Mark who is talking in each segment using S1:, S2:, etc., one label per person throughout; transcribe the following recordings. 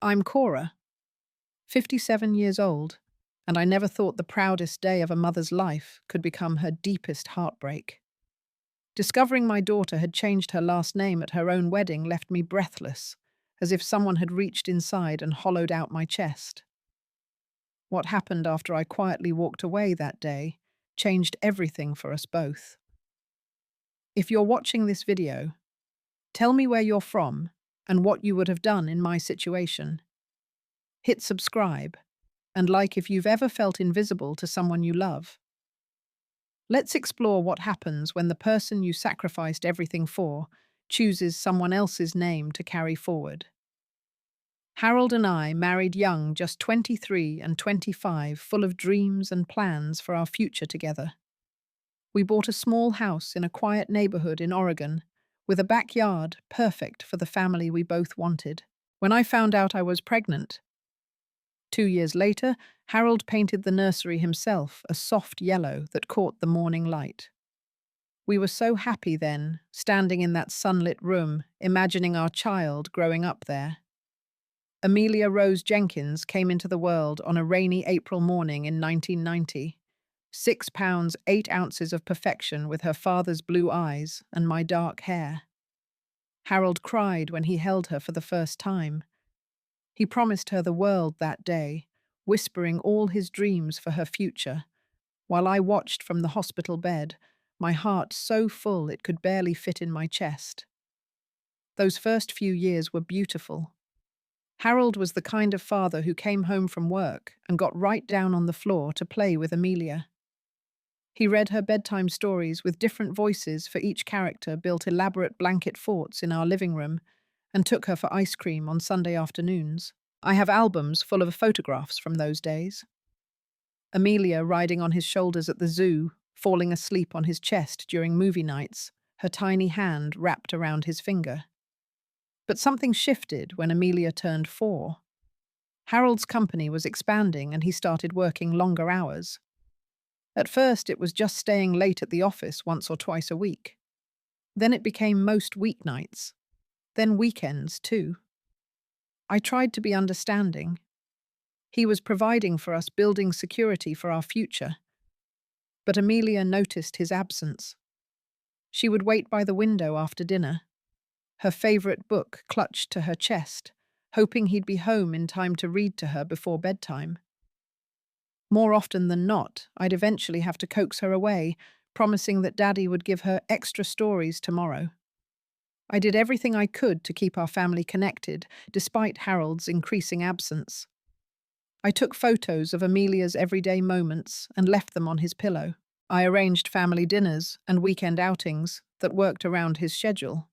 S1: I'm Cora, 57 years old, and I never thought the proudest day of a mother's life could become her deepest heartbreak. Discovering my daughter had changed her last name at her own wedding left me breathless, as if someone had reached inside and hollowed out my chest. What happened after I quietly walked away that day changed everything for us both. If you're watching this video, tell me where you're from and what you would have done in my situation. Hit subscribe and like if you've ever felt invisible to someone you love. Let's explore what happens when the person you sacrificed everything for chooses someone else's name to carry forward. Harold and I married young, just 23 and 25, full of dreams and plans for our future together. We bought a small house in a quiet neighborhood in Oregon, with a backyard perfect for the family we both wanted. When I found out I was pregnant, 2 years later, Harold painted the nursery himself, a soft yellow that caught the morning light. We were so happy then, standing in that sunlit room, imagining our child growing up there. Amelia Rose Jenkins came into the world on a rainy April morning in 1990. 6 pounds, 8 ounces of perfection with her father's blue eyes and my dark hair. Harold cried when he held her for the first time. He promised her the world that day, whispering all his dreams for her future, while I watched from the hospital bed, my heart so full it could barely fit in my chest. Those first few years were beautiful. Harold was the kind of father who came home from work and got right down on the floor to play with Amelia. He read her bedtime stories with different voices for each character, built elaborate blanket forts in our living room, and took her for ice cream on Sunday afternoons. I have albums full of photographs from those days. Amelia riding on his shoulders at the zoo, falling asleep on his chest during movie nights, her tiny hand wrapped around his finger. But something shifted when Amelia turned 4. Harold's company was expanding and he started working longer hours. At first, it was just staying late at the office once or twice a week. Then it became most weeknights. Then weekends, too. I tried to be understanding. He was providing for us, building security for our future. But Amelia noticed his absence. She would wait by the window after dinner, her favorite book clutched to her chest, hoping he'd be home in time to read to her before bedtime. More often than not, I'd eventually have to coax her away, promising that Daddy would give her extra stories tomorrow. I did everything I could to keep our family connected, despite Harold's increasing absence. I took photos of Amelia's everyday moments and left them on his pillow. I arranged family dinners and weekend outings that worked around his schedule.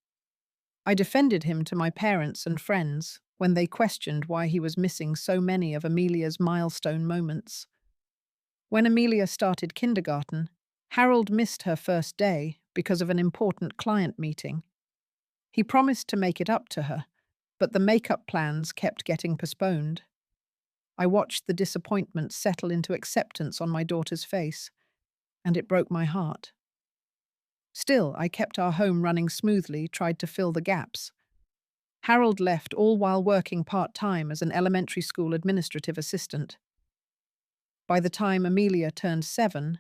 S1: I defended him to my parents and friends when they questioned why he was missing so many of Amelia's milestone moments. When Amelia started kindergarten, Harold missed her first day because of an important client meeting. He promised to make it up to her, but the makeup plans kept getting postponed. I watched the disappointment settle into acceptance on my daughter's face, and it broke my heart. Still, I kept our home running smoothly, tried to fill the gaps. Harold left all while working part-time as an elementary school administrative assistant. By the time Amelia turned 7,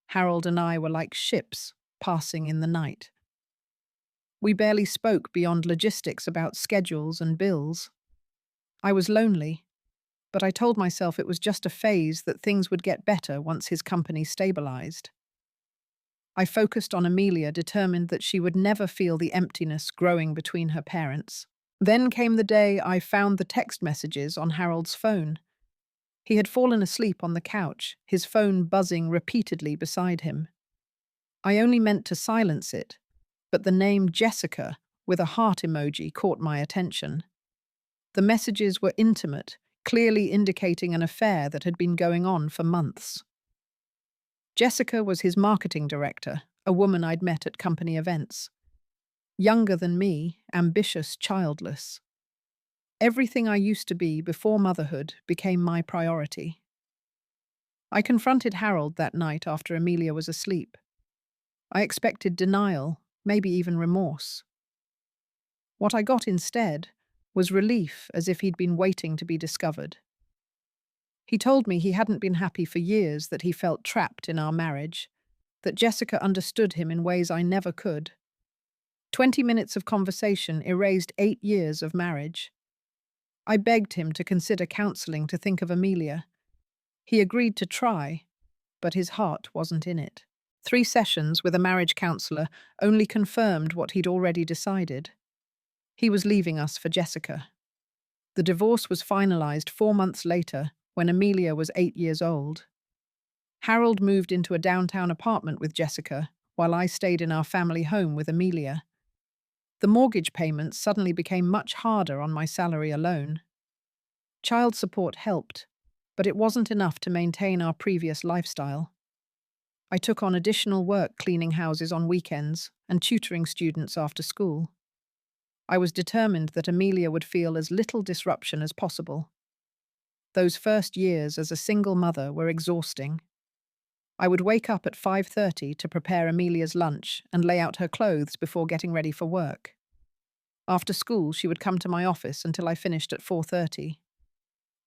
S1: Harold and I were like ships passing in the night. We barely spoke beyond logistics about schedules and bills. I was lonely, but I told myself it was just a phase, that things would get better once his company stabilized. I focused on Amelia, determined that she would never feel the emptiness growing between her parents. Then came the day I found the text messages on Harold's phone. He had fallen asleep on the couch, his phone buzzing repeatedly beside him. I only meant to silence it, but the name Jessica with a heart emoji caught my attention. The messages were intimate, clearly indicating an affair that had been going on for months. Jessica was his marketing director, a woman I'd met at company events. Younger than me, ambitious, childless. Everything I used to be before motherhood became my priority. I confronted Harold that night after Amelia was asleep. I expected denial, maybe even remorse. What I got instead was relief, as if he'd been waiting to be discovered. He told me he hadn't been happy for years, that he felt trapped in our marriage, that Jessica understood him in ways I never could. 20 minutes of conversation erased 8 years of marriage. I begged him to consider counseling, to think of Amelia. He agreed to try, but his heart wasn't in it. 3 sessions with a marriage counselor only confirmed what he'd already decided. He was leaving us for Jessica. The divorce was finalized 4 months later, when Amelia was 8 years old. Harold moved into a downtown apartment with Jessica, while I stayed in our family home with Amelia. The mortgage payments suddenly became much harder on my salary alone. Child support helped, but it wasn't enough to maintain our previous lifestyle. I took on additional work, cleaning houses on weekends and tutoring students after school. I was determined that Amelia would feel as little disruption as possible. Those first years as a single mother were exhausting. I would wake up at 5:30 to prepare Amelia's lunch and lay out her clothes before getting ready for work. After school, she would come to my office until I finished at 4:30.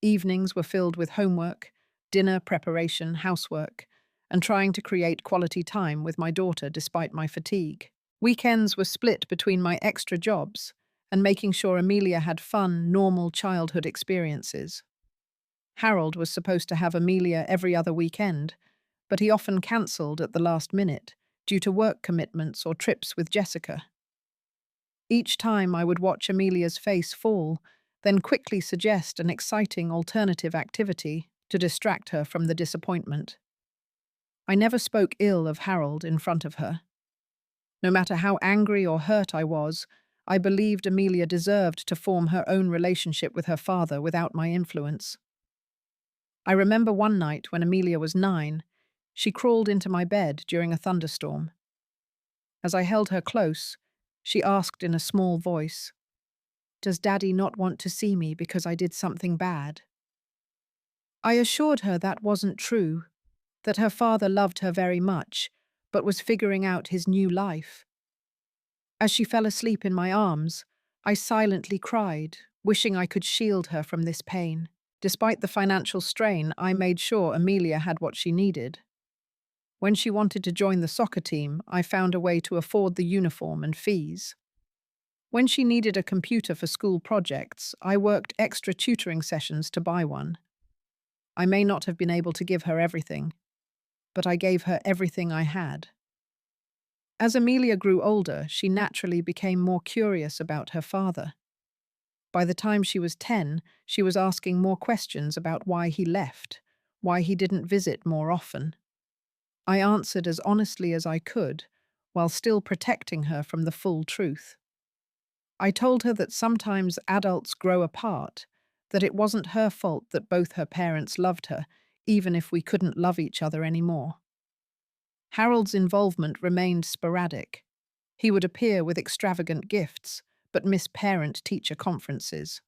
S1: Evenings were filled with homework, dinner preparation, housework, and trying to create quality time with my daughter despite my fatigue. Weekends were split between my extra jobs and making sure Amelia had fun, normal childhood experiences. Harold was supposed to have Amelia every other weekend, but he often cancelled at the last minute due to work commitments or trips with Jessica. Each time I would watch Amelia's face fall, then quickly suggest an exciting alternative activity to distract her from the disappointment. I never spoke ill of Harold in front of her. No matter how angry or hurt I was, I believed Amelia deserved to form her own relationship with her father without my influence. I remember one night when Amelia was 9, she crawled into my bed during a thunderstorm. As I held her close, she asked in a small voice, "Does Daddy not want to see me because I did something bad?" I assured her that wasn't true, that her father loved her very much, but was figuring out his new life. As she fell asleep in my arms, I silently cried, wishing I could shield her from this pain. Despite the financial strain, I made sure Amelia had what she needed. When she wanted to join the soccer team, I found a way to afford the uniform and fees. When she needed a computer for school projects, I worked extra tutoring sessions to buy one. I may not have been able to give her everything, but I gave her everything I had. As Amelia grew older, she naturally became more curious about her father. By the time she was 10, she was asking more questions about why he left, why he didn't visit more often. I answered as honestly as I could, while still protecting her from the full truth. I told her that sometimes adults grow apart, that it wasn't her fault that both her parents loved her, even if we couldn't love each other anymore. Harold's involvement remained sporadic. He would appear with extravagant gifts, but miss parent-teacher conferences.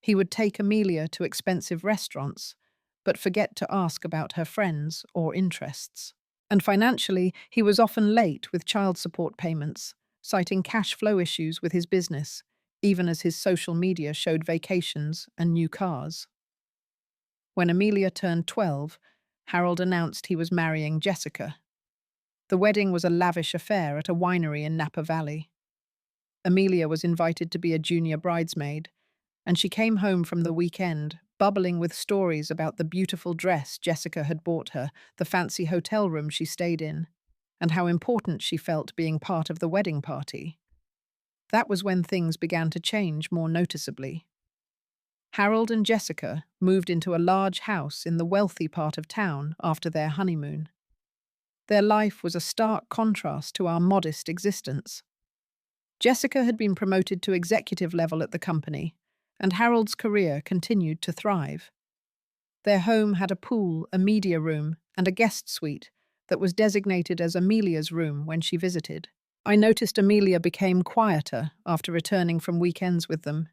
S1: He would take Amelia to expensive restaurants, but forget to ask about her friends or interests. And financially, he was often late with child support payments, citing cash flow issues with his business, even as his social media showed vacations and new cars. When Amelia turned 12, Harold announced he was marrying Jessica. The wedding was a lavish affair at a winery in Napa Valley. Amelia was invited to be a junior bridesmaid, and she came home from the weekend, bubbling with stories about the beautiful dress Jessica had bought her, the fancy hotel room she stayed in, and how important she felt being part of the wedding party. That was when things began to change more noticeably. Harold and Jessica moved into a large house in the wealthy part of town after their honeymoon. Their life was a stark contrast to our modest existence. Jessica had been promoted to executive level at the company, and Harold's career continued to thrive. Their home had a pool, a media room, and a guest suite that was designated as Amelia's room when she visited. I noticed Amelia became quieter after returning from weekends with them.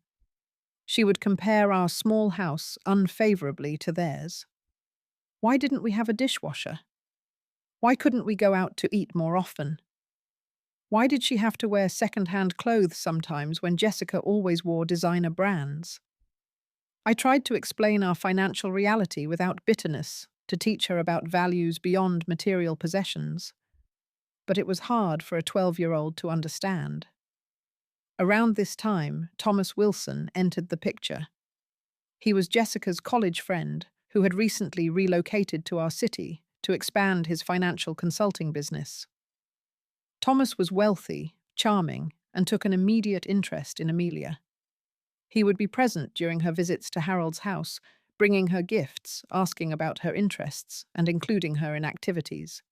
S1: She would compare our small house unfavorably to theirs. Why didn't we have a dishwasher? Why couldn't we go out to eat more often? Why did she have to wear second-hand clothes sometimes when Jessica always wore designer brands? I tried to explain our financial reality without bitterness, to teach her about values beyond material possessions. But it was hard for a 12-year-old to understand. Around this time, Thomas Wilson entered the picture. He was Jessica's college friend who had recently relocated to our city to expand his financial consulting business. Thomas was wealthy, charming, and took an immediate interest in Amelia. He would be present during her visits to Harold's house, bringing her gifts, asking about her interests, and including her in activities.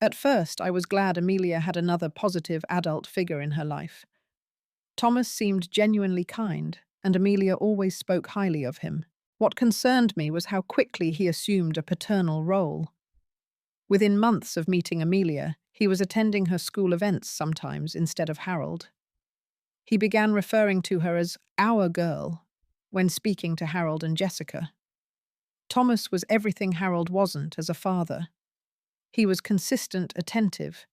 S1: At first, I was glad Amelia had another positive adult figure in her life. Thomas seemed genuinely kind, and Amelia always spoke highly of him. What concerned me was how quickly he assumed a paternal role. Within months of meeting Amelia, he was attending her school events sometimes instead of Harold. He began referring to her as our girl when speaking to Harold and Jessica. Thomas was everything Harold wasn't as a father. He was consistent, attentive,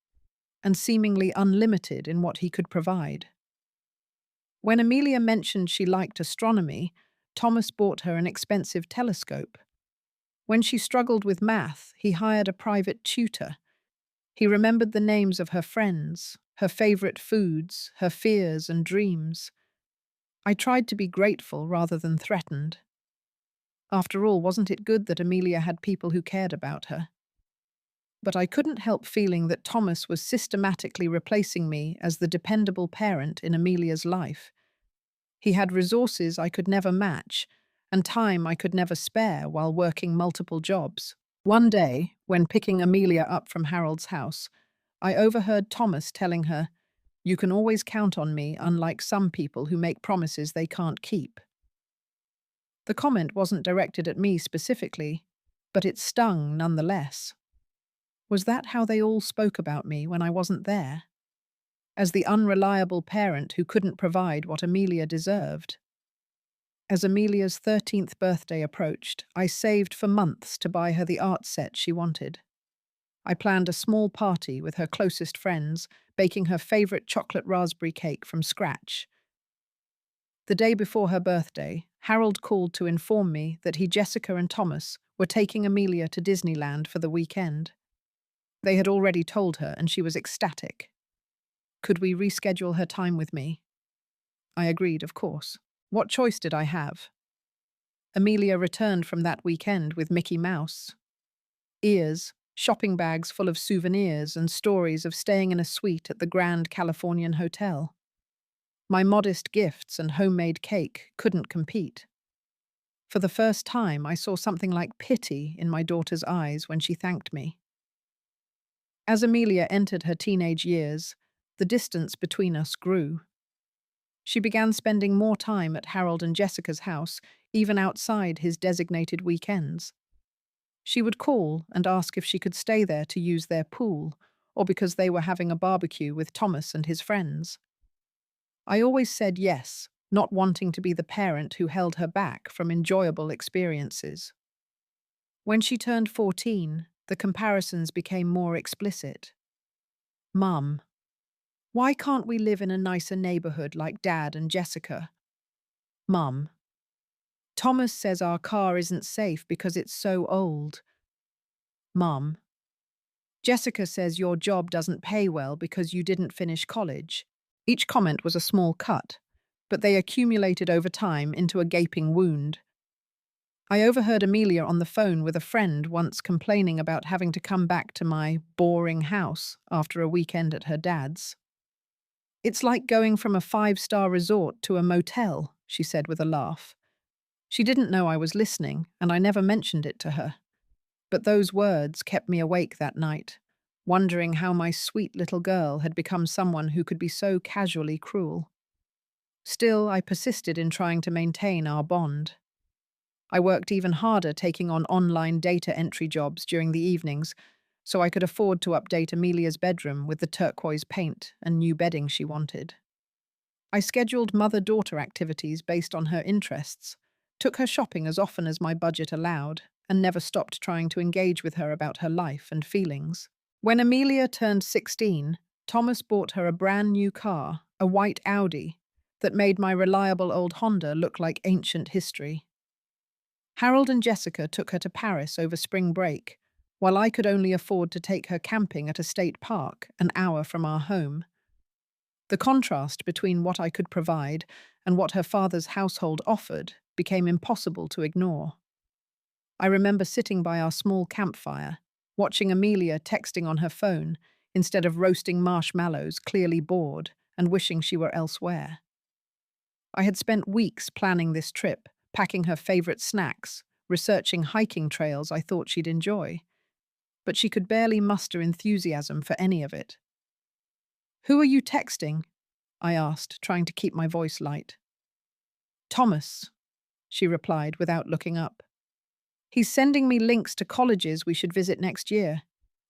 S1: and seemingly unlimited in what he could provide. When Amelia mentioned she liked astronomy, Thomas bought her an expensive telescope. When she struggled with math, he hired a private tutor. He remembered the names of her friends, her favorite foods, her fears and dreams. I tried to be grateful rather than threatened. After all, wasn't it good that Amelia had people who cared about her? But I couldn't help feeling that Thomas was systematically replacing me as the dependable parent in Amelia's life. He had resources I could never match, and time I could never spare while working multiple jobs. One day, when picking Amelia up from Harold's house, I overheard Thomas telling her, "You can always count on me, unlike some people who make promises they can't keep." The comment wasn't directed at me specifically, but it stung nonetheless. Was that how they all spoke about me when I wasn't there? As the unreliable parent who couldn't provide what Amelia deserved? As Amelia's 13th birthday approached, I saved for months to buy her the art set she wanted. I planned a small party with her closest friends, baking her favorite chocolate raspberry cake from scratch. The day before her birthday, Harold called to inform me that Jessica and Thomas were taking Amelia to Disneyland for the weekend. They had already told her, and she was ecstatic. Could we reschedule her time with me? I agreed, of course. What choice did I have? Amelia returned from that weekend with Mickey Mouse ears, shopping bags full of souvenirs, and stories of staying in a suite at the Grand Californian Hotel. My modest gifts and homemade cake couldn't compete. For the first time, I saw something like pity in my daughter's eyes when she thanked me. As Amelia entered her teenage years, the distance between us grew. She began spending more time at Harold and Jessica's house, even outside his designated weekends. She would call and ask if she could stay there to use their pool, or because they were having a barbecue with Thomas and his friends. I always said yes, not wanting to be the parent who held her back from enjoyable experiences. When she turned 14, the comparisons became more explicit. "Mum, why can't we live in a nicer neighborhood like Dad and Jessica? Mum, Thomas says our car isn't safe because it's so old. Mum, Jessica says your job doesn't pay well because you didn't finish college." Each comment was a small cut, but they accumulated over time into a gaping wound. I overheard Amelia on the phone with a friend once complaining about having to come back to my boring house after a weekend at her dad's. "It's like going from a five-star resort to a motel," she said with a laugh. She didn't know I was listening, and I never mentioned it to her. But those words kept me awake that night, wondering how my sweet little girl had become someone who could be so casually cruel. Still, I persisted in trying to maintain our bond. I worked even harder taking on online data entry jobs during the evenings, so I could afford to update Amelia's bedroom with the turquoise paint and new bedding she wanted. I scheduled mother-daughter activities based on her interests, took her shopping as often as my budget allowed, and never stopped trying to engage with her about her life and feelings. When Amelia turned 16, Thomas bought her a brand new car, a white Audi, that made my reliable old Honda look like ancient history. Harold and Jessica took her to Paris over spring break, while I could only afford to take her camping at a state park an hour from our home. The contrast between what I could provide and what her father's household offered became impossible to ignore. I remember sitting by our small campfire, watching Amelia texting on her phone instead of roasting marshmallows, clearly bored and wishing she were elsewhere. I had spent weeks planning this trip, packing her favorite snacks, researching hiking trails I thought she'd enjoy, but she could barely muster enthusiasm for any of it. "Who are you texting?" I asked, trying to keep my voice light. "Thomas," she replied without looking up. "He's sending me links to colleges we should visit next year.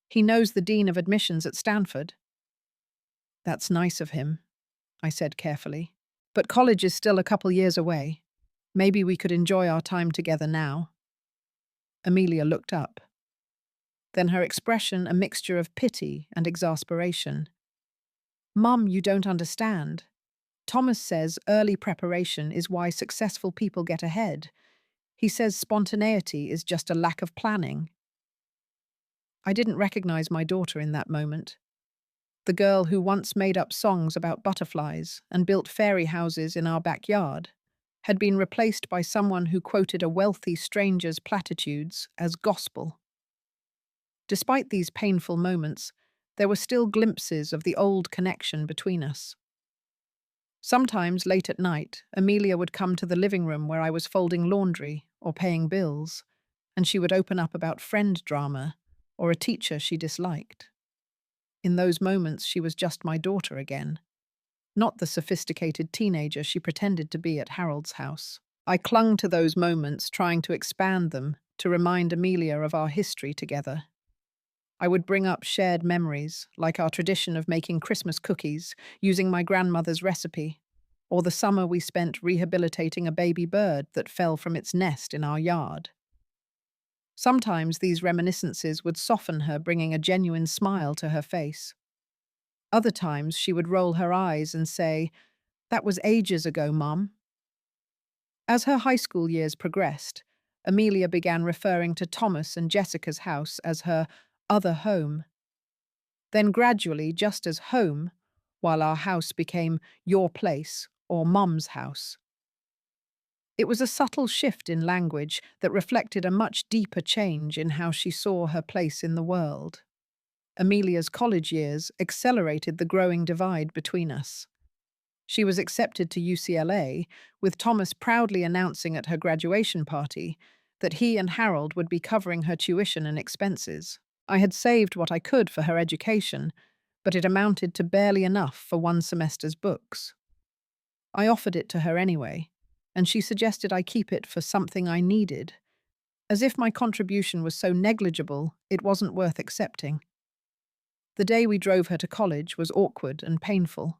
S1: He knows the dean of admissions at Stanford." "That's nice of him," I said carefully. "But college is still a couple years away. Maybe we could enjoy our time together now." Amelia looked up. Then her expression a mixture of pity and exasperation. "Mum, you don't understand. Thomas says early preparation is why successful people get ahead. He says spontaneity is just a lack of planning." I didn't recognize my daughter in that moment. The girl who once made up songs about butterflies and built fairy houses in our backyard had been replaced by someone who quoted a wealthy stranger's platitudes as gospel. Despite these painful moments, there were still glimpses of the old connection between us. Sometimes, late at night, Amelia would come to the living room where I was folding laundry or paying bills, and she would open up about friend drama or a teacher she disliked. In those moments, she was just my daughter again, not the sophisticated teenager she pretended to be at Harold's house. I clung to those moments, trying to expand them, to remind Amelia of our history together. I would bring up shared memories, like our tradition of making Christmas cookies using my grandmother's recipe, or the summer we spent rehabilitating a baby bird that fell from its nest in our yard. Sometimes these reminiscences would soften her, bringing a genuine smile to her face. Other times she would roll her eyes and say, "That was ages ago, Mum." As her high school years progressed, Amelia began referring to Thomas and Jessica's house as her other home. Then gradually just as home, while our house became your place or Mum's house. It was a subtle shift in language that reflected a much deeper change in how she saw her place in the world. Amelia's college years accelerated the growing divide between us. She was accepted to UCLA, with Thomas proudly announcing at her graduation party that he and Harold would be covering her tuition and expenses. I had saved what I could for her education, but it amounted to barely enough for one semester's books. I offered it to her anyway, and she suggested I keep it for something I needed, as if my contribution was so negligible it wasn't worth accepting. The day we drove her to college was awkward and painful.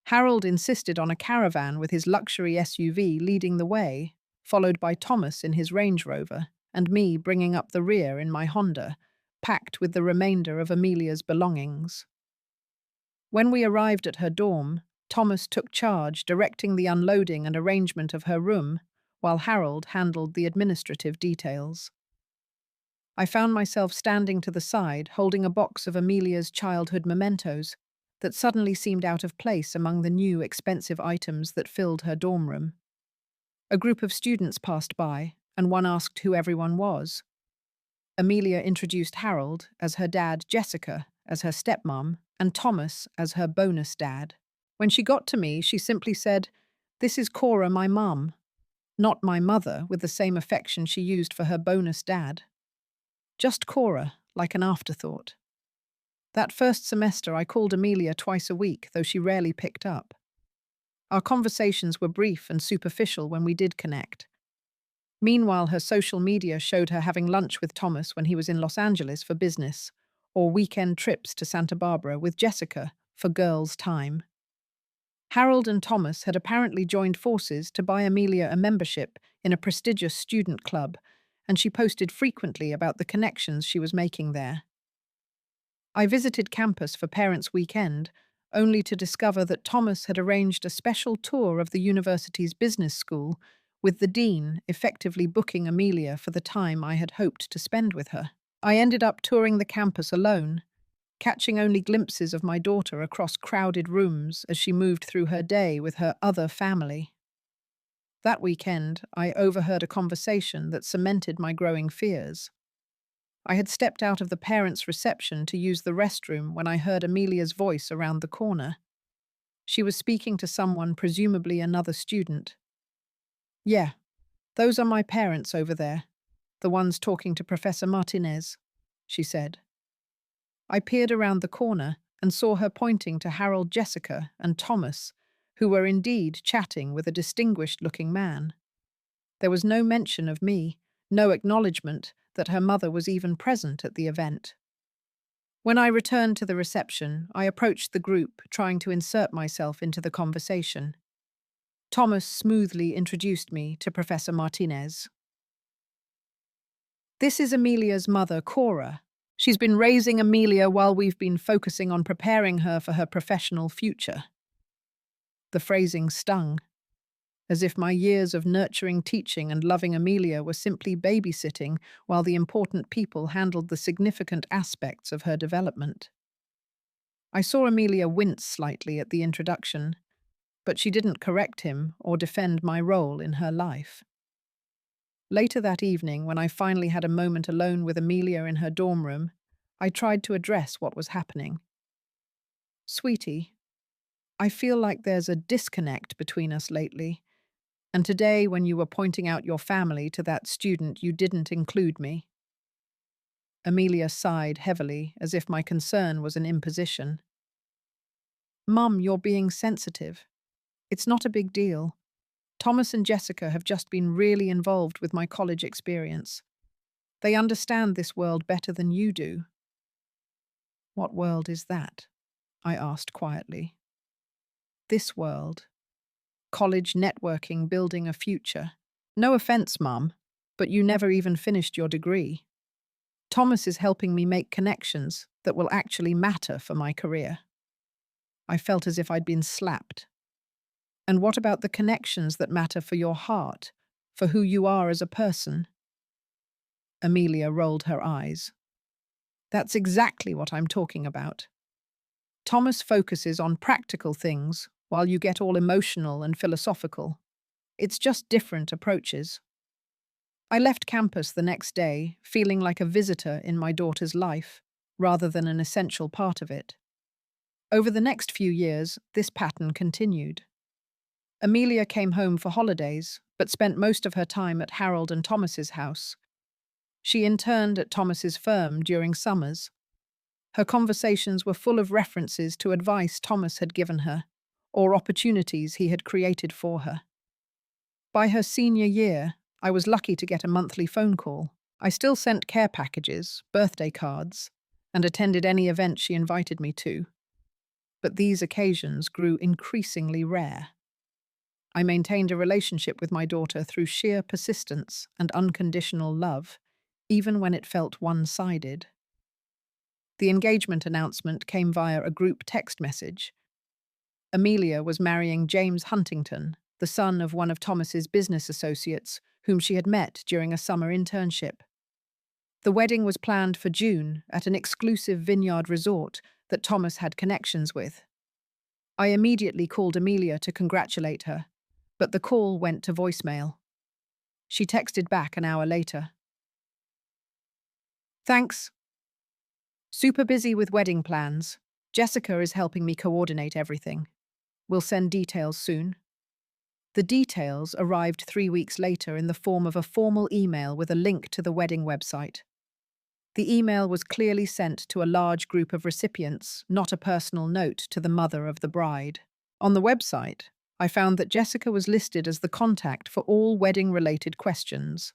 S1: Harold insisted on a caravan with his luxury SUV leading the way, followed by Thomas in his Range Rover, and me bringing up the rear in my Honda, packed with the remainder of Amelia's belongings. When we arrived at her dorm, Thomas took charge, directing the unloading and arrangement of her room, while Harold handled the administrative details. I found myself standing to the side, holding a box of Amelia's childhood mementos that suddenly seemed out of place among the new, expensive items that filled her dorm room. A group of students passed by, and one asked who everyone was. Amelia introduced Harold as her dad, Jessica as her stepmom, and Thomas as her bonus dad. When she got to me, she simply said, "This is Cora, my mum," not my mother, with the same affection she used for her bonus dad. Just Cora, like an afterthought. That first semester, I called Amelia twice a week, though she rarely picked up. Our conversations were brief and superficial when we did connect. Meanwhile, her social media showed her having lunch with Thomas when he was in Los Angeles for business, or weekend trips to Santa Barbara with Jessica for girls' time. Harold and Thomas had apparently joined forces to buy Amelia a membership in a prestigious student club, and she posted frequently about the connections she was making there. I visited campus for Parents' Weekend, only to discover that Thomas had arranged a special tour of the university's business school, with the dean effectively booking Amelia for the time I had hoped to spend with her. I ended up touring the campus alone, catching only glimpses of my daughter across crowded rooms as she moved through her day with her other family. That weekend, I overheard a conversation that cemented my growing fears. I had stepped out of the parents' reception to use the restroom when I heard Amelia's voice around the corner. She was speaking to someone, presumably another student. "Yeah, those are my parents over there, the ones talking to Professor Martinez," she said. I peered around the corner and saw her pointing to Harold, Jessica, and Thomas, who were indeed chatting with a distinguished-looking man. There was no mention of me, no acknowledgement that her mother was even present at the event. When I returned to the reception, I approached the group, trying to insert myself into the conversation. Thomas smoothly introduced me to Professor Martinez. "This is Amelia's mother, Cora. She's been raising Amelia while we've been focusing on preparing her for her professional future." The phrasing stung, as if my years of nurturing, teaching, and loving Amelia were simply babysitting while the important people handled the significant aspects of her development. I saw Amelia wince slightly at the introduction, but she didn't correct him or defend my role in her life. Later that evening, when I finally had a moment alone with Amelia in her dorm room, I tried to address what was happening. "Sweetie, I feel like there's a disconnect between us lately. And today, when you were pointing out your family to that student, you didn't include me." Amelia sighed heavily, as if my concern was an imposition. "Mum, you're being sensitive. It's not a big deal. Thomas and Jessica have just been really involved with my college experience. They understand this world better than you do." "What world is that?" I asked quietly. "This world. College networking, building a future. No offense, Mum, but you never even finished your degree. Thomas is helping me make connections that will actually matter for my career." I felt as if I'd been slapped. "And what about the connections that matter for your heart, for who you are as a person?" Amelia rolled her eyes. "That's exactly what I'm talking about. Thomas focuses on practical things while you get all emotional and philosophical. It's just different approaches." I left campus the next day, feeling like a visitor in my daughter's life, rather than an essential part of it. Over the next few years, this pattern continued. Amelia came home for holidays, but spent most of her time at Harold and Thomas's house. She interned at Thomas's firm during summers. Her conversations were full of references to advice Thomas had given her, or opportunities he had created for her. By her senior year, I was lucky to get a monthly phone call. I still sent care packages, birthday cards, and attended any event she invited me to. But these occasions grew increasingly rare. I maintained a relationship with my daughter through sheer persistence and unconditional love, even when it felt one-sided. The engagement announcement came via a group text message. Amelia was marrying James Huntington, the son of one of Thomas's business associates, whom she had met during a summer internship. The wedding was planned for June at an exclusive vineyard resort that Thomas had connections with. I immediately called Amelia to congratulate her, but the call went to voicemail. She texted back an hour later. "Thanks. Super busy with wedding plans. Jessica is helping me coordinate everything. We'll send details soon." The details arrived 3 weeks later in the form of a formal email with a link to the wedding website. The email was clearly sent to a large group of recipients, not a personal note to the mother of the bride. On the website, I found that Jessica was listed as the contact for all wedding-related questions.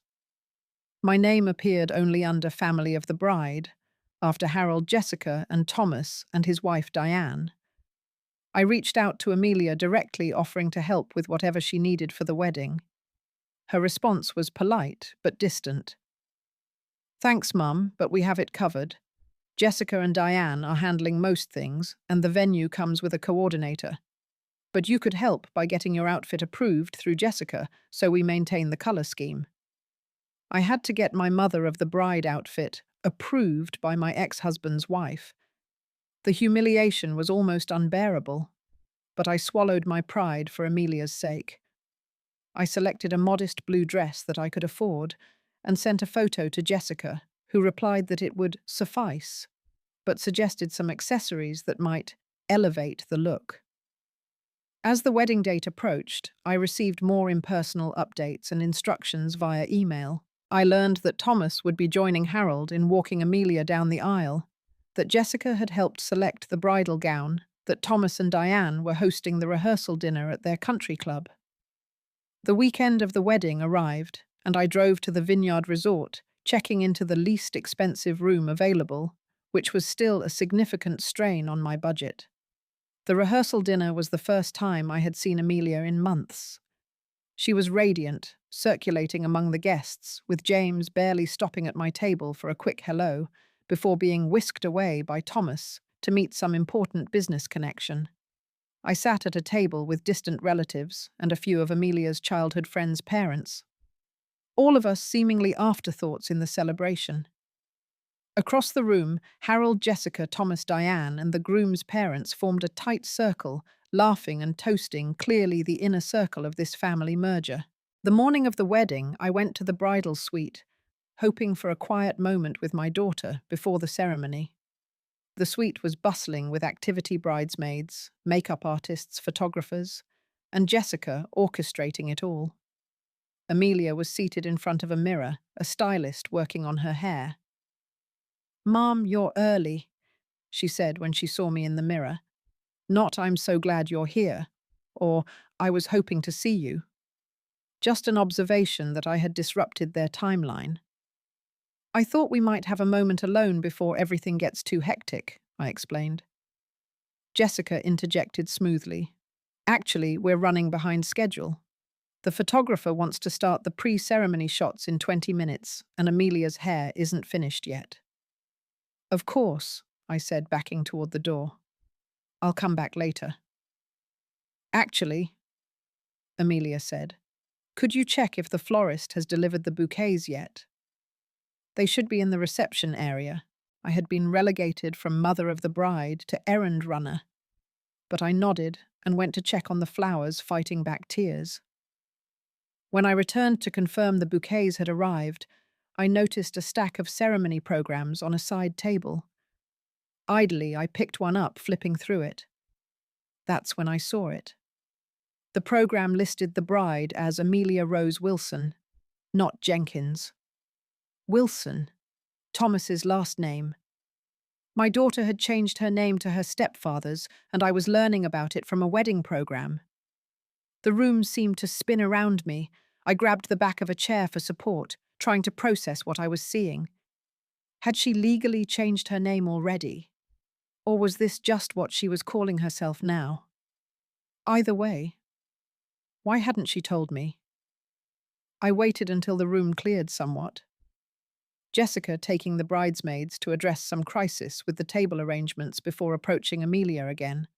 S1: My name appeared only under family of the bride, after Harold, Jessica, and Thomas and his wife Diane. I reached out to Amelia directly, offering to help with whatever she needed for the wedding. Her response was polite but distant. "Thanks, Mum, but we have it covered. Jessica and Diane are handling most things, and the venue comes with a coordinator. But you could help by getting your outfit approved through Jessica, so we maintain the color scheme. I had to get my mother of the bride outfit approved by my ex-husband's wife. The humiliation was almost unbearable, but I swallowed my pride for Amelia's sake. I selected a modest blue dress that I could afford and sent a photo to Jessica, who replied that it would suffice, but suggested some accessories that might elevate the look. As the wedding date approached, I received more impersonal updates and instructions via email. I learned that Thomas would be joining Harold in walking Amelia down the aisle, that Jessica had helped select the bridal gown, that Thomas and Diane were hosting the rehearsal dinner at their country club. The weekend of the wedding arrived, and I drove to the Vineyard Resort, checking into the least expensive room available, which was still a significant strain on my budget. The rehearsal dinner was the first time I had seen Amelia in months. She was radiant, circulating among the guests, with James barely stopping at my table for a quick hello, before being whisked away by Thomas to meet some important business connection. I sat at a table with distant relatives and a few of Amelia's childhood friends' parents, all of us seemingly afterthoughts in the celebration. Across the room, Harold, Jessica, Thomas, Diane, and the groom's parents formed a tight circle, laughing and toasting, clearly the inner circle of this family merger. The morning of the wedding, I went to the bridal suite, hoping for a quiet moment with my daughter before the ceremony. The suite was bustling with activity bridesmaids, makeup artists, photographers, and Jessica orchestrating it all. Amelia was seated in front of a mirror, a stylist working on her hair. "Mom, you're early," she said when she saw me in the mirror. Not "I'm so glad you're here," or "I was hoping to see you." Just an observation that I had disrupted their timeline. "I thought we might have a moment alone before everything gets too hectic," I explained. Jessica interjected smoothly. "Actually, we're running behind schedule. The photographer wants to start the pre-ceremony shots in 20 minutes, and Amelia's hair isn't finished yet." "Of course," I said, backing toward the door. "I'll come back later." "Actually," Amelia said, "could you check if the florist has delivered the bouquets yet?" They should be in the reception area. I had been relegated from mother of the bride to errand runner. But I nodded and went to check on the flowers, fighting back tears. When I returned to confirm the bouquets had arrived, I noticed a stack of ceremony programs on a side table. Idly, I picked one up, flipping through it. That's when I saw it. The program listed the bride as Amelia Rose Wilson, not Jenkins. Wilson, Thomas's last name. My daughter had changed her name to her stepfather's, and I was learning about it from a wedding program. The room seemed to spin around me. I grabbed the back of a chair for support, trying to process what I was seeing. Had she legally changed her name already? Or was this just what she was calling herself now? Either way, why hadn't she told me? I waited until the room cleared somewhat. Jessica taking the bridesmaids to address some crisis with the table arrangements before approaching Amelia again.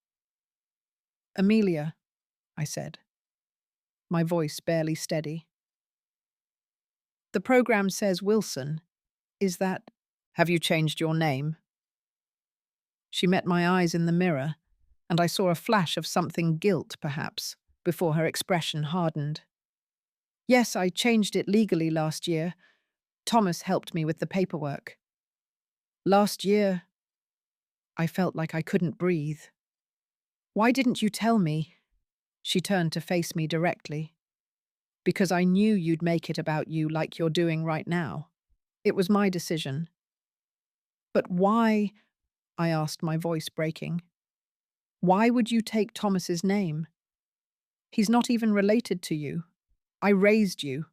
S1: "Amelia," I said, my voice barely steady. "The program says Wilson. Is that—" "Have you changed your name?" She met my eyes in the mirror, and I saw a flash of something guilt, perhaps, before her expression hardened. "Yes, I changed it legally last year. Thomas helped me with the paperwork." "Last year?" I felt like I couldn't breathe. "Why didn't you tell me?" She turned to face me directly. "Because I knew you'd make it about you like you're doing right now. It was my decision." "But why?" I asked, my voice breaking. "Why would you take Thomas's name? He's not even related to you. I raised you.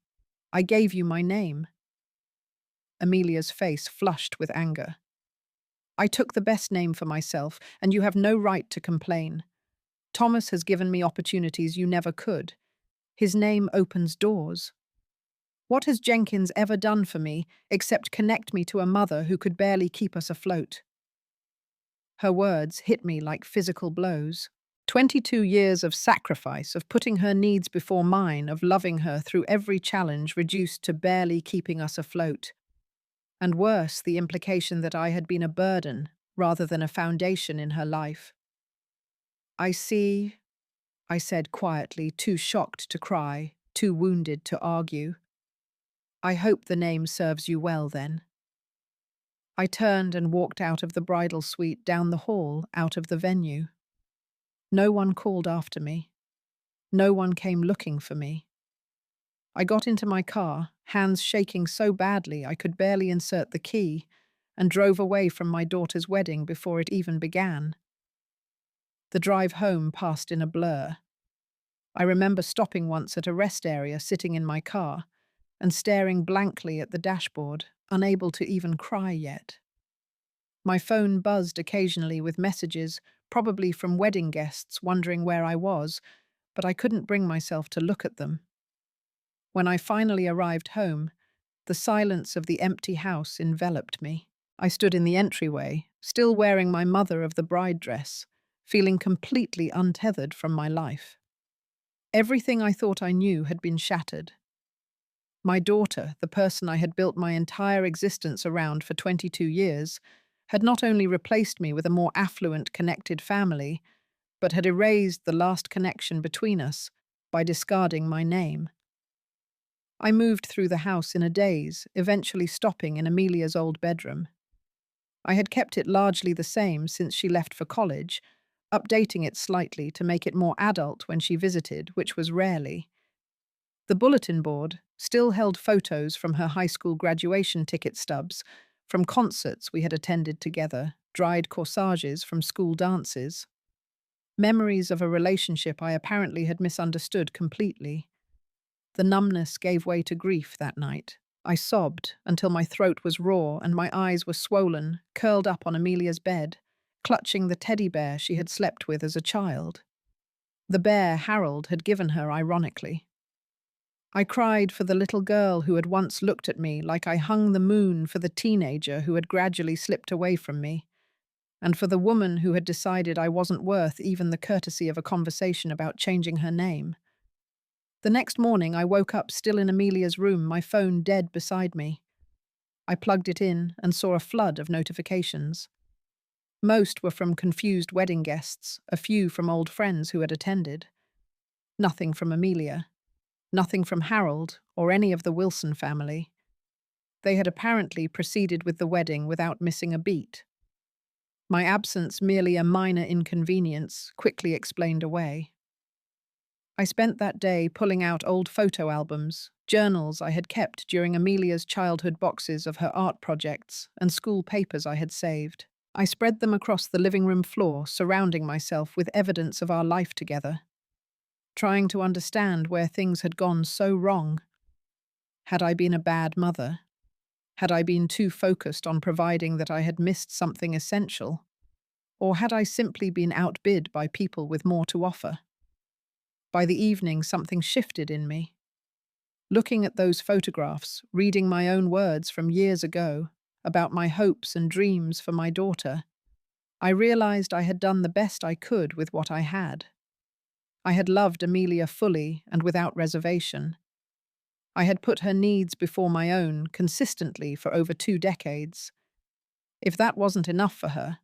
S1: I gave you my name." Amelia's face flushed with anger. "I took the best name for myself, and you have no right to complain. Thomas has given me opportunities you never could. His name opens doors. What has Jenkins ever done for me except connect me to a mother who could barely keep us afloat? Her words hit me like physical blows. 22 years of sacrifice, of putting her needs before mine, of loving her through every challenge reduced to barely keeping us afloat. And worse, the implication that I had been a burden rather than a foundation in her life. "I see," I said quietly, too shocked to cry, too wounded to argue. "I hope the name serves you well, then." I turned and walked out of the bridal suite, down the hall, out of the venue. No one called after me. No one came looking for me. I got into my car, hands shaking so badly I could barely insert the key, and drove away from my daughter's wedding before it even began. The drive home passed in a blur. I remember stopping once at a rest area, sitting in my car, and staring blankly at the dashboard, unable to even cry yet. My phone buzzed occasionally with messages, probably from wedding guests wondering where I was, but I couldn't bring myself to look at them. When I finally arrived home, the silence of the empty house enveloped me. I stood in the entryway, still wearing my mother of the bride dress, feeling completely untethered from my life. Everything I thought I knew had been shattered. My daughter, the person I had built my entire existence around for 22 years, had not only replaced me with a more affluent, connected family, but had erased the last connection between us by discarding my name. I moved through the house in a daze, eventually stopping in Amelia's old bedroom. I had kept it largely the same since she left for college, updating it slightly to make it more adult when she visited, which was rarely. The bulletin board still held photos from her high school graduation ticket stubs, from concerts we had attended together, dried corsages from school dances. Memories of a relationship I apparently had misunderstood completely. The numbness gave way to grief that night. I sobbed until my throat was raw and my eyes were swollen, curled up on Amelia's bed, clutching the teddy bear she had slept with as a child. The bear Harold had given her, ironically. I cried for the little girl who had once looked at me like I hung the moon for the teenager who had gradually slipped away from me, and for the woman who had decided I wasn't worth even the courtesy of a conversation about changing her name. The next morning, I woke up still in Amelia's room, my phone dead beside me. I plugged it in and saw a flood of notifications. Most were from confused wedding guests, a few from old friends who had attended. Nothing from Amelia. Nothing from Harold or any of the Wilson family. They had apparently proceeded with the wedding without missing a beat. My absence, merely a minor inconvenience, quickly explained away. I spent that day pulling out old photo albums, journals I had kept during Amelia's childhood, boxes of her art projects, and school papers I had saved. I spread them across the living room floor, surrounding myself with evidence of our life together, trying to understand where things had gone so wrong. Had I been a bad mother? Had I been too focused on providing that I had missed something essential? Or had I simply been outbid by people with more to offer? By the evening, something shifted in me. Looking at those photographs, reading my own words from years ago about my hopes and dreams for my daughter, I realized I had done the best I could with what I had. I had loved Amelia fully and without reservation. I had put her needs before my own consistently for over 2 decades. If that wasn't enough for her,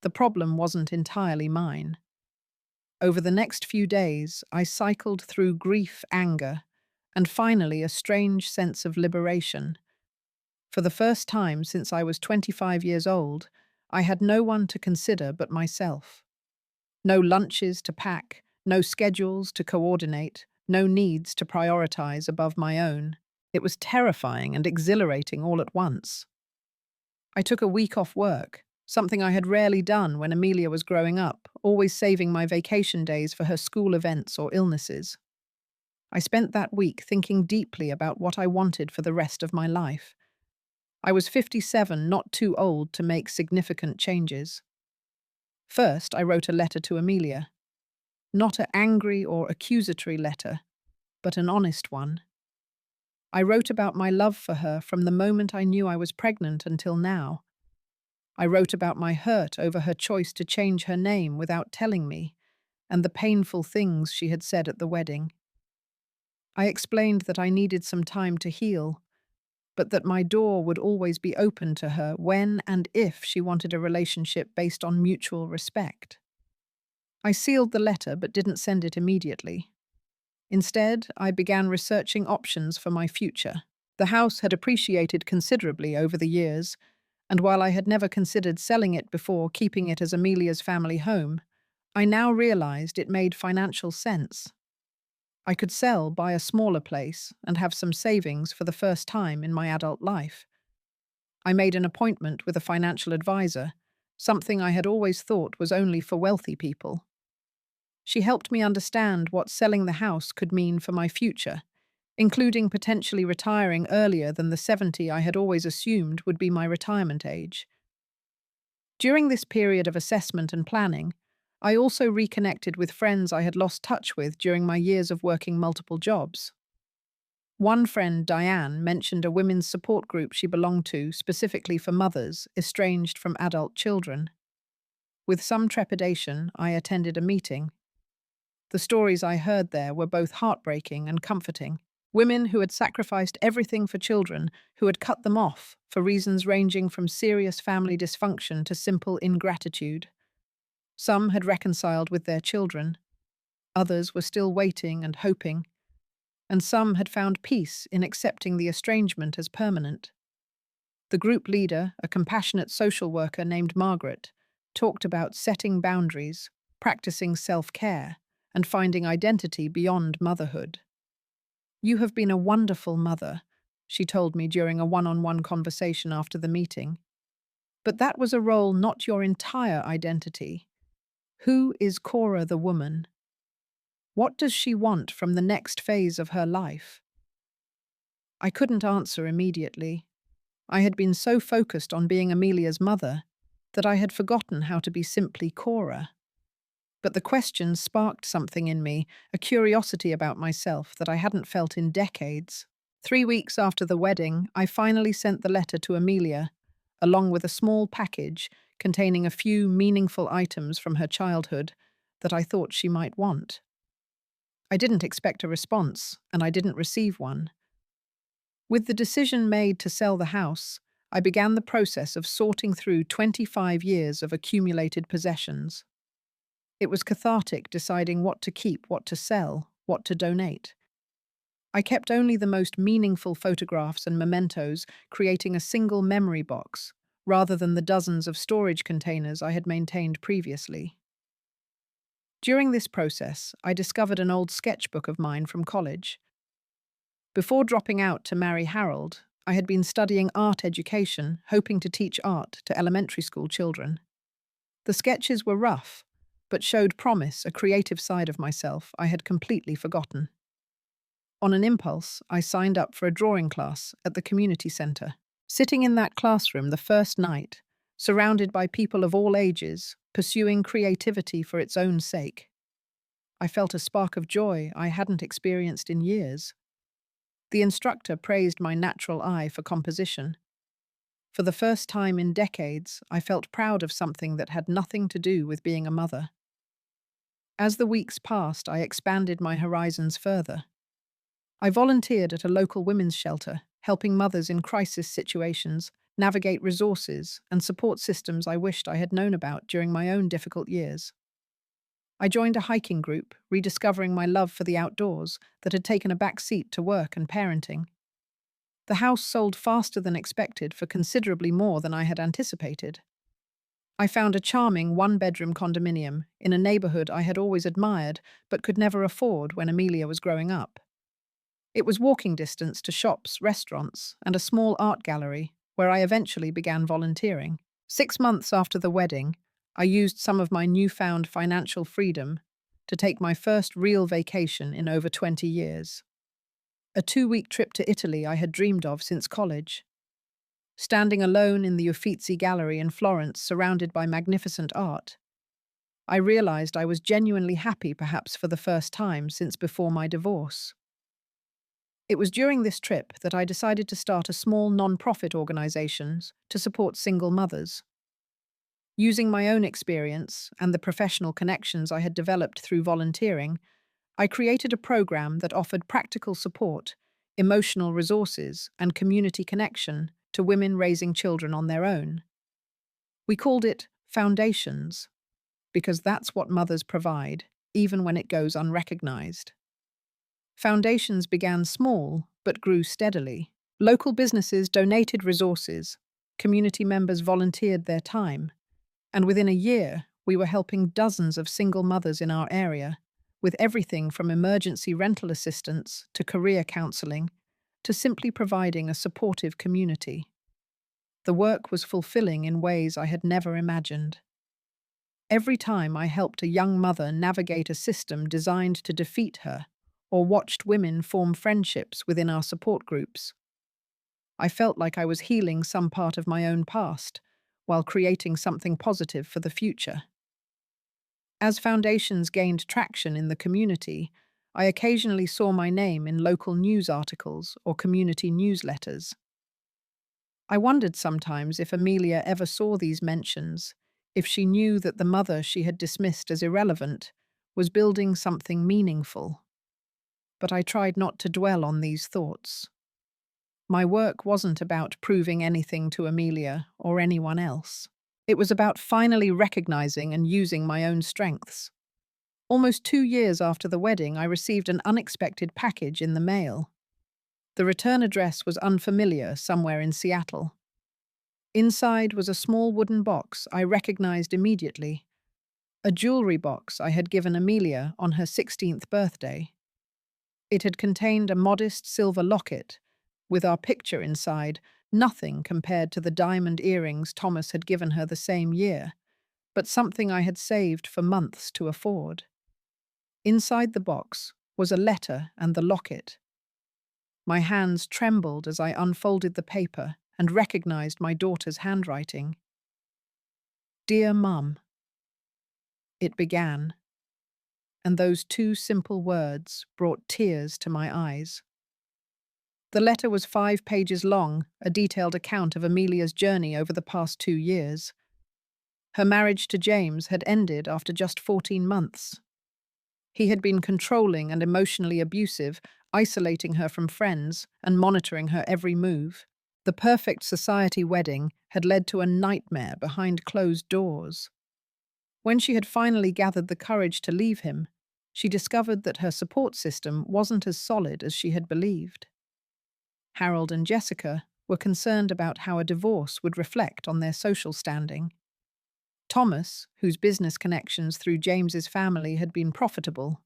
S1: the problem wasn't entirely mine. Over the next few days, I cycled through grief, anger, and finally a strange sense of liberation. For the first time since I was 25 years old, I had no one to consider but myself. No lunches to pack, no schedules to coordinate, no needs to prioritize above my own. It was terrifying and exhilarating all at once. I took a week off work, something I had rarely done when Amelia was growing up, always saving my vacation days for her school events or illnesses. I spent that week thinking deeply about what I wanted for the rest of my life. I was 57, not too old to make significant changes. First, I wrote a letter to Amelia. Not an angry or accusatory letter, but an honest one. I wrote about my love for her from the moment I knew I was pregnant until now. I wrote about my hurt over her choice to change her name without telling me, and the painful things she had said at the wedding. I explained that I needed some time to heal, but that my door would always be open to her when and if she wanted a relationship based on mutual respect. I sealed the letter but didn't send it immediately. Instead, I began researching options for my future. The house had appreciated considerably over the years, and while I had never considered selling it before keeping it as Amelia's family home, I now realized it made financial sense. I could sell, buy a smaller place, and have some savings for the first time in my adult life. I made an appointment with a financial advisor, something I had always thought was only for wealthy people. She helped me understand what selling the house could mean for my future, including potentially retiring earlier than the 70 I had always assumed would be my retirement age. During this period of assessment and planning, I also reconnected with friends I had lost touch with during my years of working multiple jobs. One friend, Diane, mentioned a women's support group she belonged to specifically for mothers estranged from adult children. With some trepidation, I attended a meeting. The stories I heard there were both heartbreaking and comforting. Women who had sacrificed everything for children, who had cut them off for reasons ranging from serious family dysfunction to simple ingratitude. Some had reconciled with their children. Others were still waiting and hoping. And some had found peace in accepting the estrangement as permanent. The group leader, a compassionate social worker named Margaret, talked about setting boundaries, practicing self-care, and finding identity beyond motherhood. "You have been a wonderful mother," she told me during a one-on-one conversation after the meeting. "But that was a role, not your entire identity. Who is Cora the woman? What does she want from the next phase of her life?" I couldn't answer immediately. I had been so focused on being Amelia's mother that I had forgotten how to be simply Cora. But the question sparked something in me, a curiosity about myself that I hadn't felt in decades. 3 weeks after the wedding, I finally sent the letter to Amelia, along with a small package containing a few meaningful items from her childhood that I thought she might want. I didn't expect a response, and I didn't receive one. With the decision made to sell the house, I began the process of sorting through 25 years of accumulated possessions. It was cathartic deciding what to keep, what to sell, what to donate. I kept only the most meaningful photographs and mementos, creating a single memory box, rather than the dozens of storage containers I had maintained previously. During this process, I discovered an old sketchbook of mine from college. Before dropping out to marry Harold, I had been studying art education, hoping to teach art to elementary school children. The sketches were rough, but showed promise, a creative side of myself I had completely forgotten. On an impulse, I signed up for a drawing class at the community centre. Sitting in that classroom the first night, surrounded by people of all ages, pursuing creativity for its own sake, I felt a spark of joy I hadn't experienced in years. The instructor praised my natural eye for composition. For the first time in decades, I felt proud of something that had nothing to do with being a mother. As the weeks passed, I expanded my horizons further. I volunteered at a local women's shelter, helping mothers in crisis situations navigate resources and support systems I wished I had known about during my own difficult years. I joined a hiking group, rediscovering my love for the outdoors that had taken a back seat to work and parenting. The house sold faster than expected for considerably more than I had anticipated. I found a charming one-bedroom condominium in a neighborhood I had always admired but could never afford when Amelia was growing up. It was walking distance to shops, restaurants, and a small art gallery where I eventually began volunteering. 6 months after the wedding, I used some of my newfound financial freedom to take my first real vacation in over 20 years. A 2-week trip to Italy I had dreamed of since college. Standing alone in the Uffizi Gallery in Florence, surrounded by magnificent art, I realized I was genuinely happy, perhaps for the first time since before my divorce. It was during this trip that I decided to start a small non-profit organization to support single mothers. Using my own experience and the professional connections I had developed through volunteering, I created a program that offered practical support, emotional resources, and community connection to women raising children on their own. We called it Foundations, because that's what mothers provide, even when it goes unrecognized. Foundations began small, but grew steadily. Local businesses donated resources, community members volunteered their time, and within a year, we were helping dozens of single mothers in our area, with everything from emergency rental assistance to career counseling to simply providing a supportive community. The work was fulfilling in ways I had never imagined. Every time I helped a young mother navigate a system designed to defeat her, or watched women form friendships within our support groups, I felt like I was healing some part of my own past, while creating something positive for the future. As Foundations gained traction in the community, I occasionally saw my name in local news articles or community newsletters. I wondered sometimes if Amelia ever saw these mentions, if she knew that the mother she had dismissed as irrelevant was building something meaningful. But I tried not to dwell on these thoughts. My work wasn't about proving anything to Amelia or anyone else. It was about finally recognizing and using my own strengths. Almost 2 years after the wedding, I received an unexpected package in the mail. The return address was unfamiliar, somewhere in Seattle. Inside was a small wooden box I recognized immediately, a jewelry box I had given Amelia on her 16th birthday. It had contained a modest silver locket, with our picture inside, nothing compared to the diamond earrings Thomas had given her the same year, but something I had saved for months to afford. Inside the box was a letter and the locket. My hands trembled as I unfolded the paper and recognized my daughter's handwriting. "Dear Mum," it began, and those two simple words brought tears to my eyes. The letter was 5 pages long, a detailed account of Amelia's journey over the past 2 years. Her marriage to James had ended after just 14 months. He had been controlling and emotionally abusive, isolating her from friends and monitoring her every move. The perfect society wedding had led to a nightmare behind closed doors. When she had finally gathered the courage to leave him, she discovered that her support system wasn't as solid as she had believed. Harold and Jessica were concerned about how a divorce would reflect on their social standing. Thomas, whose business connections through James's family had been profitable,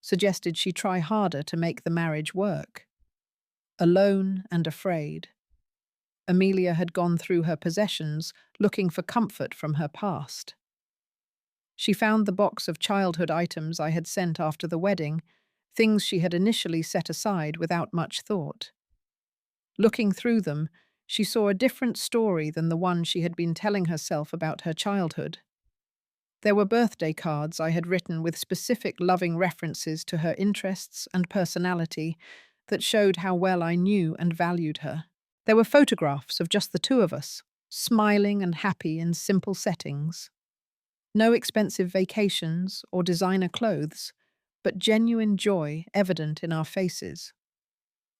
S1: suggested she try harder to make the marriage work. Alone and afraid, Amelia had gone through her possessions looking for comfort from her past. She found the box of childhood items I had sent after the wedding, things she had initially set aside without much thought. Looking through them, she saw a different story than the one she had been telling herself about her childhood. There were birthday cards I had written with specific loving references to her interests and personality that showed how well I knew and valued her. There were photographs of just the two of us, smiling and happy in simple settings. No expensive vacations or designer clothes, but genuine joy evident in our faces.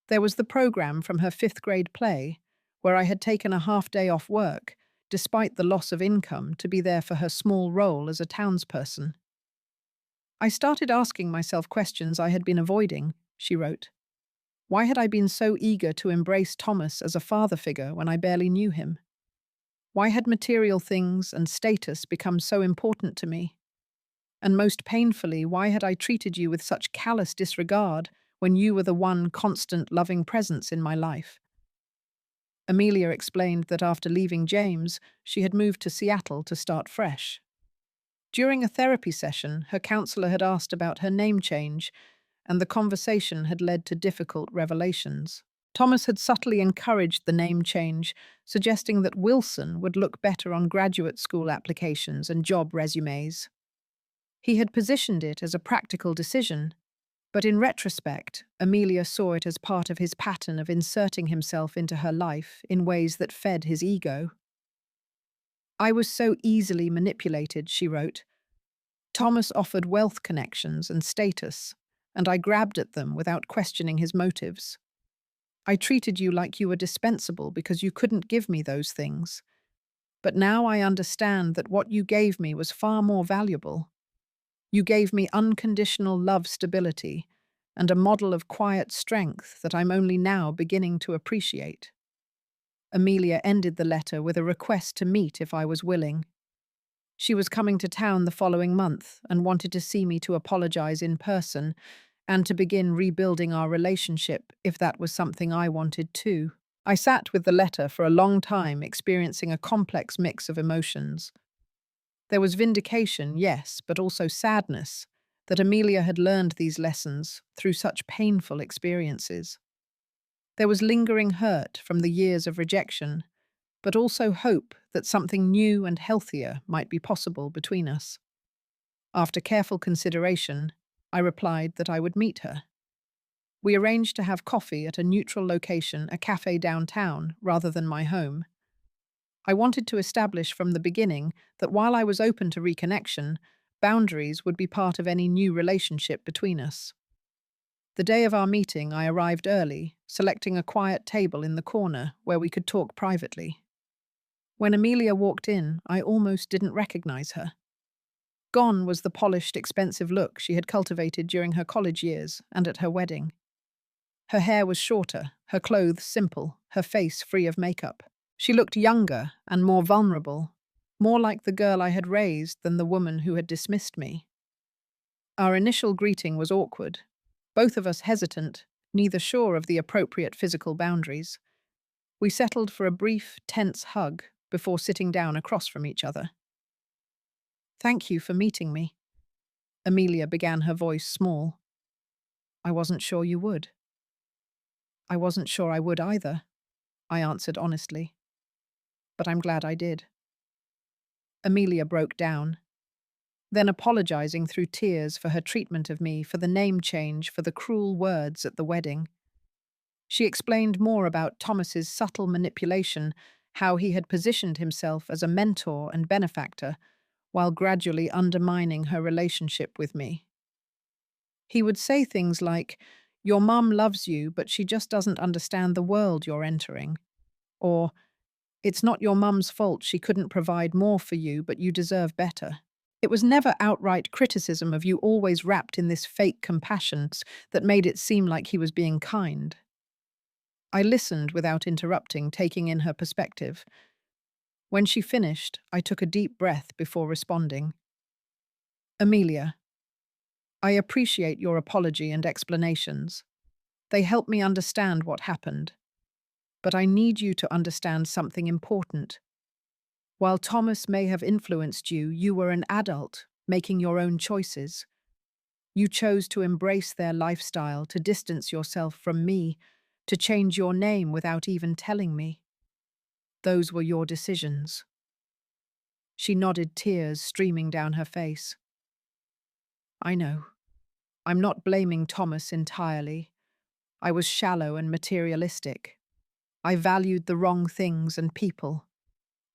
S1: There was the program from her 5th-grade play, where I had taken a half-day off work, despite the loss of income, to be there for her small role as a townsperson. I started asking myself questions I had been avoiding, she wrote. Why had I been so eager to embrace Thomas as a father figure when I barely knew him? Why had material things and status become so important to me? And most painfully, why had I treated you with such callous disregard when you were the one constant loving presence in my life? Amelia explained that after leaving James, she had moved to Seattle to start fresh. During a therapy session, her counselor had asked about her name change, and the conversation had led to difficult revelations. Thomas had subtly encouraged the name change, suggesting that Wilson would look better on graduate school applications and job resumes. He had positioned it as a practical decision, but in retrospect, Amelia saw it as part of his pattern of inserting himself into her life in ways that fed his ego. I was so easily manipulated, she wrote. Thomas offered wealth connections and status, and I grabbed at them without questioning his motives. I treated you like you were dispensable because you couldn't give me those things. But now I understand that what you gave me was far more valuable. You gave me unconditional love stability and a model of quiet strength that I'm only now beginning to appreciate. Amelia ended the letter with a request to meet if I was willing. She was coming to town the following month and wanted to see me to apologize in person and to begin rebuilding our relationship if that was something I wanted too. I sat with the letter for a long time, experiencing a complex mix of emotions. There was vindication, yes, but also sadness that Amelia had learned these lessons through such painful experiences. There was lingering hurt from the years of rejection, but also hope that something new and healthier might be possible between us. After careful consideration, I replied that I would meet her. We arranged to have coffee at a neutral location, a cafe downtown, rather than my home. I wanted to establish from the beginning that while I was open to reconnection, boundaries would be part of any new relationship between us. The day of our meeting, I arrived early, selecting a quiet table in the corner where we could talk privately. When Amelia walked in, I almost didn't recognize her. Gone was the polished, expensive look she had cultivated during her college years and at her wedding. Her hair was shorter, her clothes simple, her face free of makeup. She looked younger and more vulnerable, more like the girl I had raised than the woman who had dismissed me. Our initial greeting was awkward, both of us hesitant, neither sure of the appropriate physical boundaries. We settled for a brief, tense hug before sitting down across from each other. "Thank you for meeting me." Amelia began, her voice small. "I wasn't sure you would." "I wasn't sure I would either," I answered honestly. "But I'm glad I did." Amelia broke down, then apologizing through tears for her treatment of me, for the name change, for the cruel words at the wedding. She explained more about Thomas's subtle manipulation, how he had positioned himself as a mentor and benefactor, while gradually undermining her relationship with me. He would say things like, "Your mum loves you, but she just doesn't understand the world you're entering," or, "It's not your mum's fault she couldn't provide more for you, but you deserve better." It was never outright criticism of you, always wrapped in this fake compassion that made it seem like he was being kind. I listened without interrupting, taking in her perspective. When she finished, I took a deep breath before responding. "Amelia, I appreciate your apology and explanations. They help me understand what happened. But I need you to understand something important. While Thomas may have influenced you, you were an adult, making your own choices. You chose to embrace their lifestyle, to distance yourself from me, to change your name without even telling me. Those were your decisions." She nodded, tears streaming down her face. "I know. I'm not blaming Thomas entirely. I was shallow and materialistic. I valued the wrong things and people.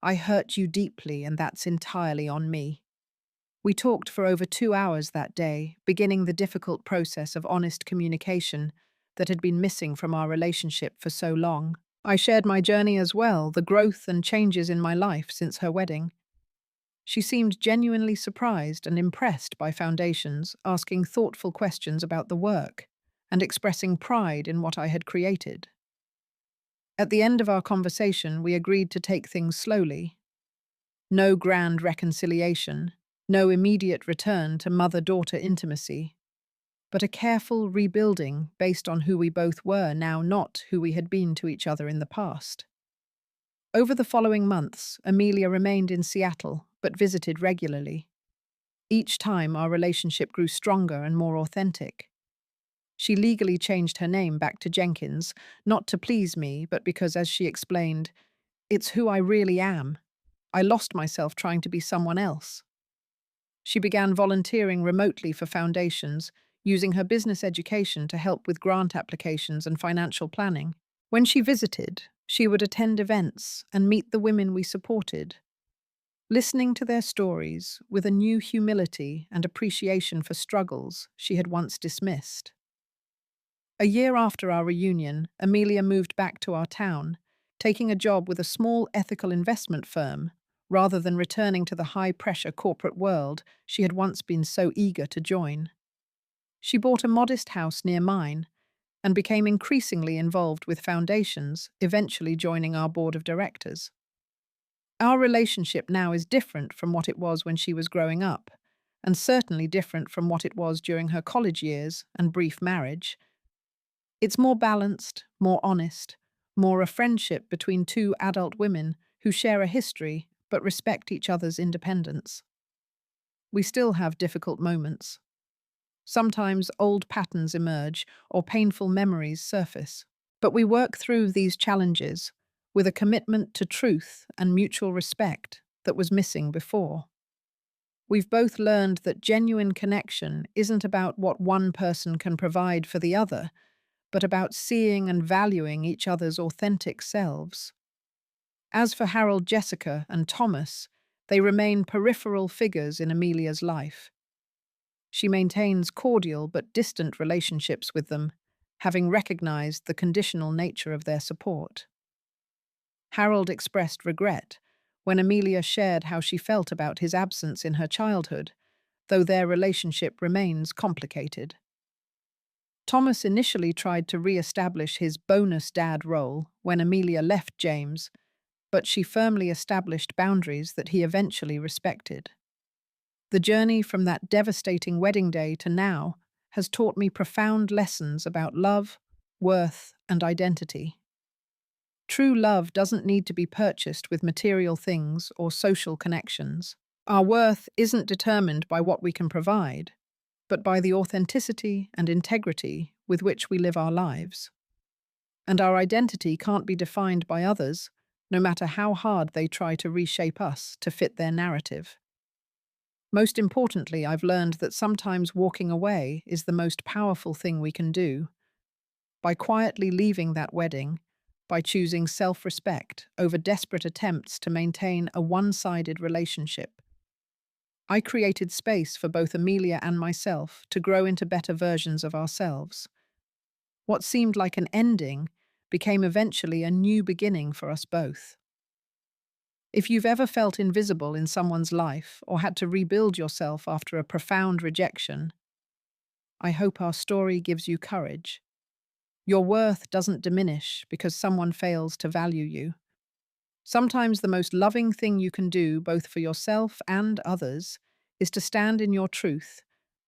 S1: I hurt you deeply, and that's entirely on me." We talked for over 2 hours that day, beginning the difficult process of honest communication that had been missing from our relationship for so long. I shared my journey as well, the growth and changes in my life since her wedding. She seemed genuinely surprised and impressed by Foundations, asking thoughtful questions about the work and expressing pride in what I had created. At the end of our conversation, we agreed to take things slowly. No grand reconciliation, no immediate return to mother-daughter intimacy, but a careful rebuilding based on who we both were now, not who we had been to each other in the past. Over the following months, Amelia remained in Seattle, but visited regularly. Each time, our relationship grew stronger and more authentic. She legally changed her name back to Jenkins, not to please me, but because, as she explained, "It's who I really am. I lost myself trying to be someone else." She began volunteering remotely for Foundations, using her business education to help with grant applications and financial planning. When she visited, she would attend events and meet the women we supported. listening to their stories with a new humility and appreciation for struggles she had once dismissed. A year after our reunion, Amelia moved back to our town, taking a job with a small ethical investment firm, rather than returning to the high-pressure corporate world she had once been so eager to join. She bought a modest house near mine and became increasingly involved with foundations, eventually joining our board of directors. Our relationship now is different from what it was when she was growing up, and certainly different from what it was during her college years and brief marriage. It's more balanced, more honest, more a friendship between two adult women who share a history but respect each other's independence. We still have difficult moments. Sometimes old patterns emerge or painful memories surface. But we work through these challenges with a commitment to truth and mutual respect that was missing before. We've both learned that genuine connection isn't about what one person can provide for the other, but about seeing and valuing each other's authentic selves. As for Harold, Jessica, and Thomas, they remain peripheral figures in Amelia's life. She maintains cordial but distant relationships with them, having recognized the conditional nature of their support. Harold expressed regret when Amelia shared how she felt about his absence in her childhood, though their relationship remains complicated. Thomas initially tried to re-establish his bonus dad role when Amelia left James, but she firmly established boundaries that he eventually respected. The journey from that devastating wedding day to now has taught me profound lessons about love, worth, and identity. True love doesn't need to be purchased with material things or social connections. Our worth isn't determined by what we can provide, but by the authenticity and integrity with which we live our lives. And our identity can't be defined by others, no matter how hard they try to reshape us to fit their narrative. Most importantly, I've learned that sometimes walking away is the most powerful thing we can do. By quietly leaving that wedding, by choosing self-respect over desperate attempts to maintain a one-sided relationship, I created space for both Amelia and myself to grow into better versions of ourselves. What seemed like an ending became eventually a new beginning for us both. If you've ever felt invisible in someone's life or had to rebuild yourself after a profound rejection, I hope our story gives you courage. Your worth doesn't diminish because someone fails to value you. Sometimes the most loving thing you can do, both for yourself and others, is to stand in your truth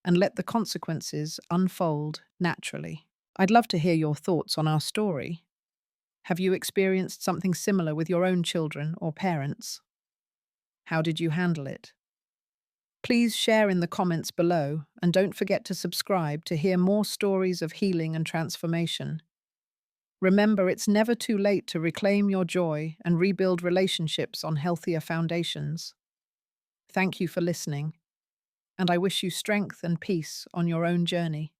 S1: and let the consequences unfold naturally. I'd love to hear your thoughts on our story. Have you experienced something similar with your own children or parents? How did you handle it? Please share in the comments below, and don't forget to subscribe to hear more stories of healing and transformation. Remember, it's never too late to reclaim your joy and rebuild relationships on healthier foundations. Thank you for listening, and I wish you strength and peace on your own journey.